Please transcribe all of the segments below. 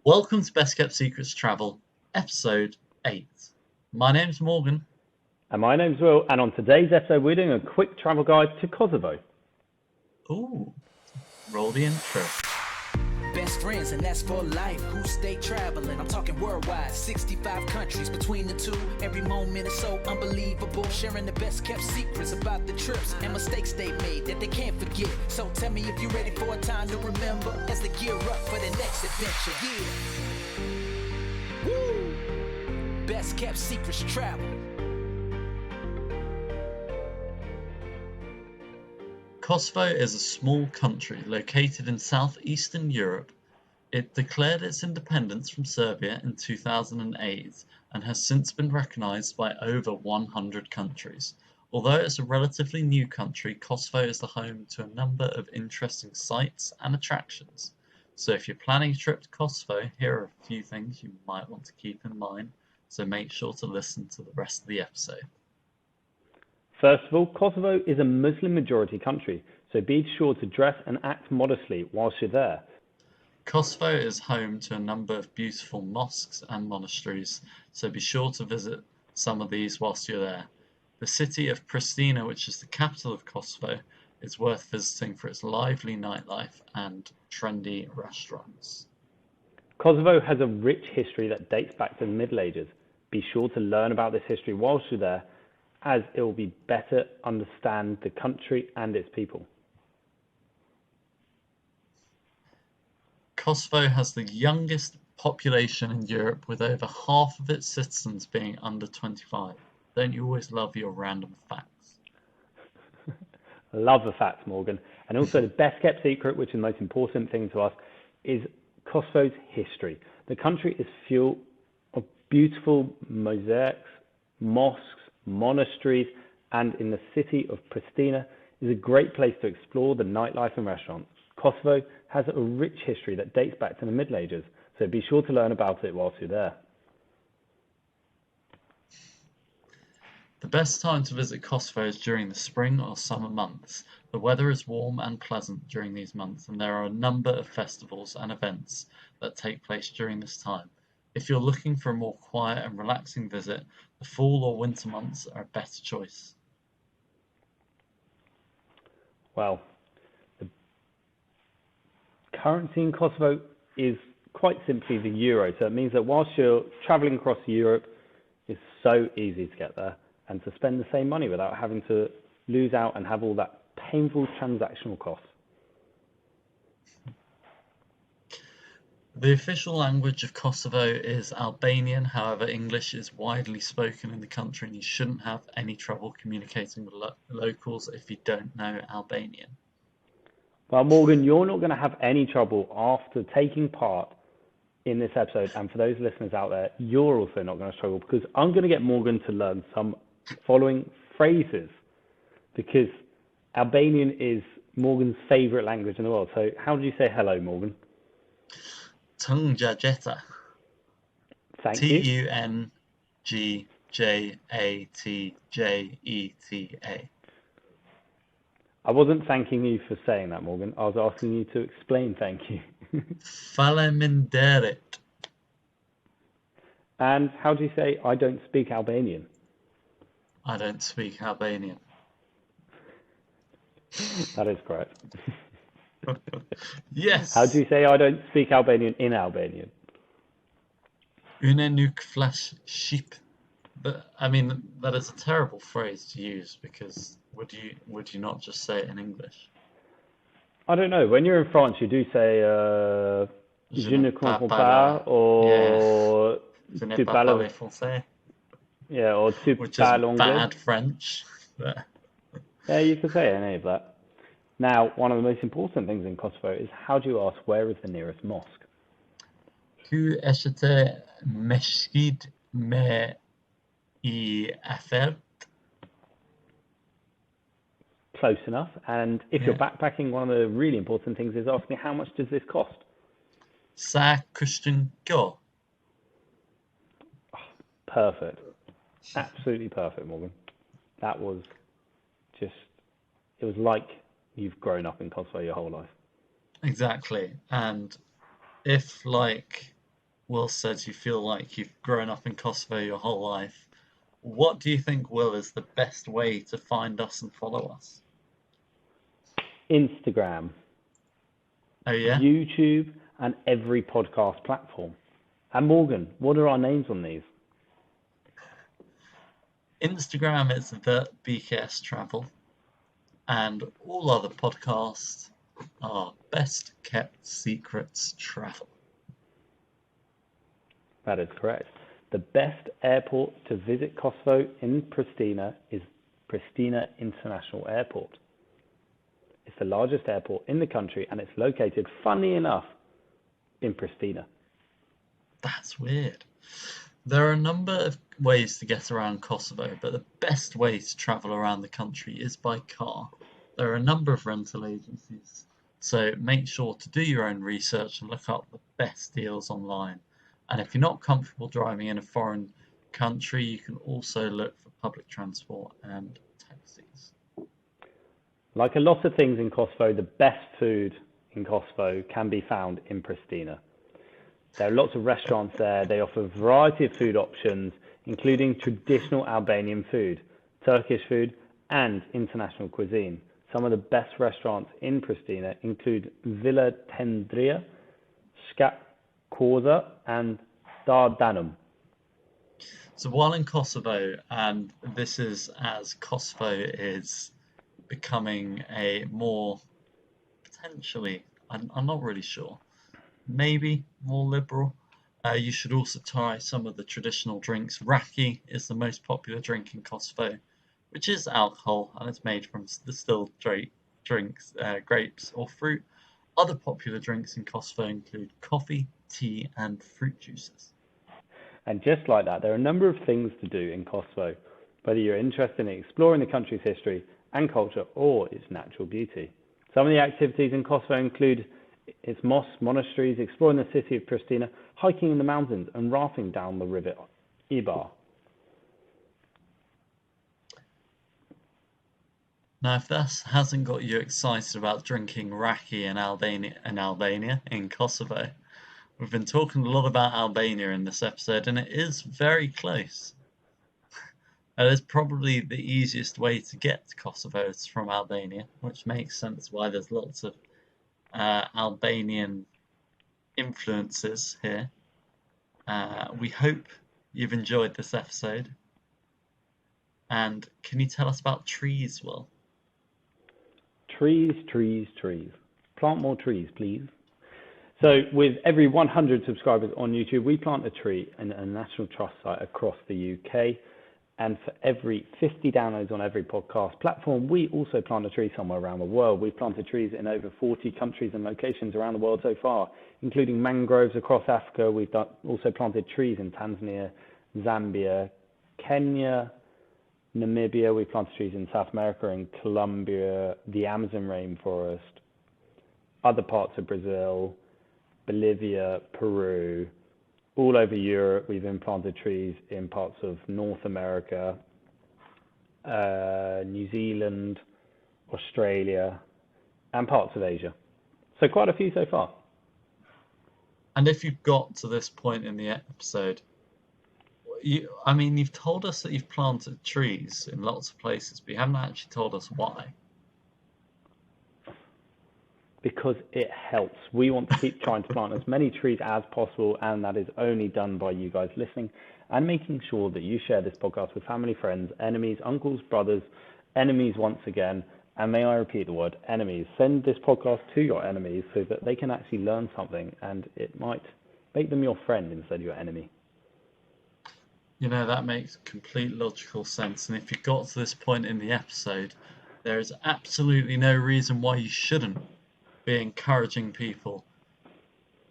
Welcome to Best Kept Secrets Travel, episode 8. My name's Morgan. And my name's Will, and on today's episode, we're doing a quick travel guide to Kosovo. Ooh, roll the intro. Best friends, and that's for life. Who stay traveling? I'm talking worldwide, 65 countries between the two. Every moment is so unbelievable. Sharing the best kept secrets about the trips and mistakes they made that they can't forget. So tell me if you're ready for a time to remember as they gear up for the next adventure. Yeah. Woo! Best kept secrets travel. Kosovo is a small country located in southeastern Europe. It declared its independence from Serbia in 2008 and has since been recognized by over 100 countries. Although it's a relatively new country, Kosovo is the home to a number of interesting sites and attractions. So if you're planning a trip to Kosovo, here are a few things you might want to keep in mind, so make sure to listen to the rest of the episode. First of all, Kosovo is a Muslim-majority country, so be sure to dress and act modestly whilst you're there. Kosovo is home to a number of beautiful mosques and monasteries, so be sure to visit some of these whilst you're there. The city of Pristina, which is the capital of Kosovo, is worth visiting for its lively nightlife and trendy restaurants. Kosovo has a rich history that dates back to the Middle Ages. Be sure to learn about this history whilst you're there, as it will be better understand the country and its people. Kosovo has the youngest population in Europe, with over half of its citizens being under 25. Don't you always love your random facts? I love the facts, Morgan. And also the best kept secret, which is the most important thing to us, is Kosovo's history. The country is full of beautiful mosaics, mosques, monasteries, and in the city of Pristina is a great place to explore the nightlife and restaurants. Kosovo has a rich history that dates back to the Middle Ages, so be sure to learn about it whilst you're there. The best time to visit Kosovo is during the spring or summer months. The weather is warm and pleasant during these months, and there are a number of festivals and events that take place during this time. If you're looking for a more quiet and relaxing visit, the fall or winter months are a better choice. Well, the currency in Kosovo is quite simply the euro, so it means that whilst you're traveling across Europe, it's so easy to get there and to spend the same money without having to lose out and have all that painful transactional costs. The official language of Kosovo is Albanian, however, English is widely spoken in the country and you shouldn't have any trouble communicating with locals if you don't know Albanian. Well, Morgan, you're not going to have any trouble after taking part in this episode. And for those listeners out there, you're also not going to struggle because I'm going to get Morgan to learn some following phrases because Albanian is Morgan's favorite language in the world. So how do you say hello, Morgan? Tungjajeta. Thank you. Tungjatjeta. I wasn't thanking you for saying that, Morgan. I was asking you to explain thank you. Faleminderit. And how do you say I don't speak Albanian? I don't speak Albanian. That is correct. Yes. How do you say I don't speak Albanian in Albanian? Une nuk flash sheep. But I mean that is a terrible phrase to use because would you not just say it in English? I don't know. When you're in France, you do say je ne comprends pas or tu parles français. Yeah, or tu Which parles is anglais. bad French. But... Yeah, you can say any of that. Now, one of the most important things in Kosovo is how do you ask where is the nearest mosque? Ku është meshkid me I afert? Close enough. And if you're backpacking, one of the really important things is asking how much does this cost? Sa kushtën kjo? Perfect. Absolutely perfect, Morgan. That was just, it was like you've grown up in Kosovo your whole life. Exactly. And if, like, Will says you feel like you've grown up in Kosovo your whole life. What do you think, Will, is the best way to find us and follow us? Instagram, Oh, yeah? YouTube, and every podcast platform. And Morgan, what are our names on these? Instagram is the BKS Travel, and all other podcasts are Best Kept Secrets Travel. That is correct. The best airport to visit Kosovo in Pristina is Pristina International Airport. It's the largest airport in the country and it's located, funny enough, in Pristina. That's weird. There are a number of ways to get around Kosovo, but the best way to travel around the country is by car. There are a number of rental agencies, so make sure to do your own research and look up the best deals online. And if you're not comfortable driving in a foreign country, you can also look for public transport and taxis. Like a lot of things in Kosovo, the best food in Kosovo can be found in Pristina. There are lots of restaurants there. They offer a variety of food options, including traditional Albanian food, Turkish food, and international cuisine. Some of the best restaurants in Pristina include Villa Tendria, Shkap Korza, and Dardanum. So while in Kosovo, and this is as Kosovo is becoming a more potentially, I'm not really sure, maybe more liberal. You should also try some of the traditional drinks. Raki is the most popular drink in Kosovo, which is alcohol and it's made from distilled drinks, grapes or fruit. Other popular drinks in Kosovo include coffee, tea, and fruit juices. And just like that, there are a number of things to do in Kosovo, whether you're interested in exploring the country's history and culture or its natural beauty. Some of the activities in Kosovo include its mosques, monasteries, exploring the city of Pristina, hiking in the mountains, and rafting down the river Ibar. Now, if that hasn't got you excited about drinking raki in Albania, in Kosovo, we've been talking a lot about Albania in this episode, and it is very close. It is probably the easiest way to get to Kosovo is from Albania, which makes sense why there's lots of Albanian influences here. We hope you've enjoyed this episode. And can you tell us about trees, Will? Trees, trees, trees. Plant more trees, please. So with every 100 subscribers on YouTube, we plant a tree in a National Trust site across the UK. And for every 50 downloads on every podcast platform, we also plant a tree somewhere around the world. We've planted trees in over 40 countries and locations around the world so far, including mangroves across Africa. We've also planted trees in Tanzania, Zambia, Kenya, Namibia. We planted trees in South America, in Colombia, the Amazon rainforest, other parts of Brazil, Bolivia, Peru. All over Europe, we've implanted trees in parts of North America, New Zealand, Australia, and parts of Asia. So quite a few so far. And if you've got to this point in the episode, you've told us that you've planted trees in lots of places, but you haven't actually told us why. Because it helps. We want to keep trying to plant as many trees as possible, and that is only done by you guys listening and making sure that you share this podcast with family, friends, enemies, uncles, brothers, enemies once again. And may I repeat the word enemies? Send this podcast to your enemies so that they can actually learn something, and it might make them your friend instead of your enemy. You know, that makes complete logical sense. And if you got to this point in the episode, there is absolutely no reason why you shouldn't be encouraging people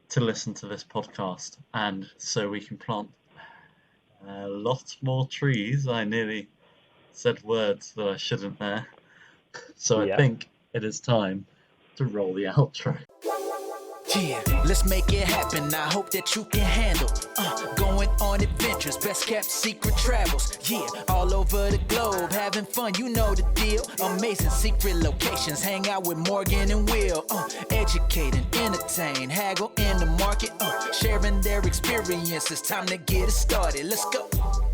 to listen to this podcast, and so we can plant a lot more trees. I nearly said words that I shouldn't there. So I think it is time to roll the outro. Yeah, let's make it happen. I hope that you can handle going on adventures, best kept secret travels. Yeah, all over the globe, having fun, you know the deal. Amazing secret locations, hang out with Morgan and Will. Educate and entertain, haggle in the market, sharing their experience. It's time to get it started. Let's go.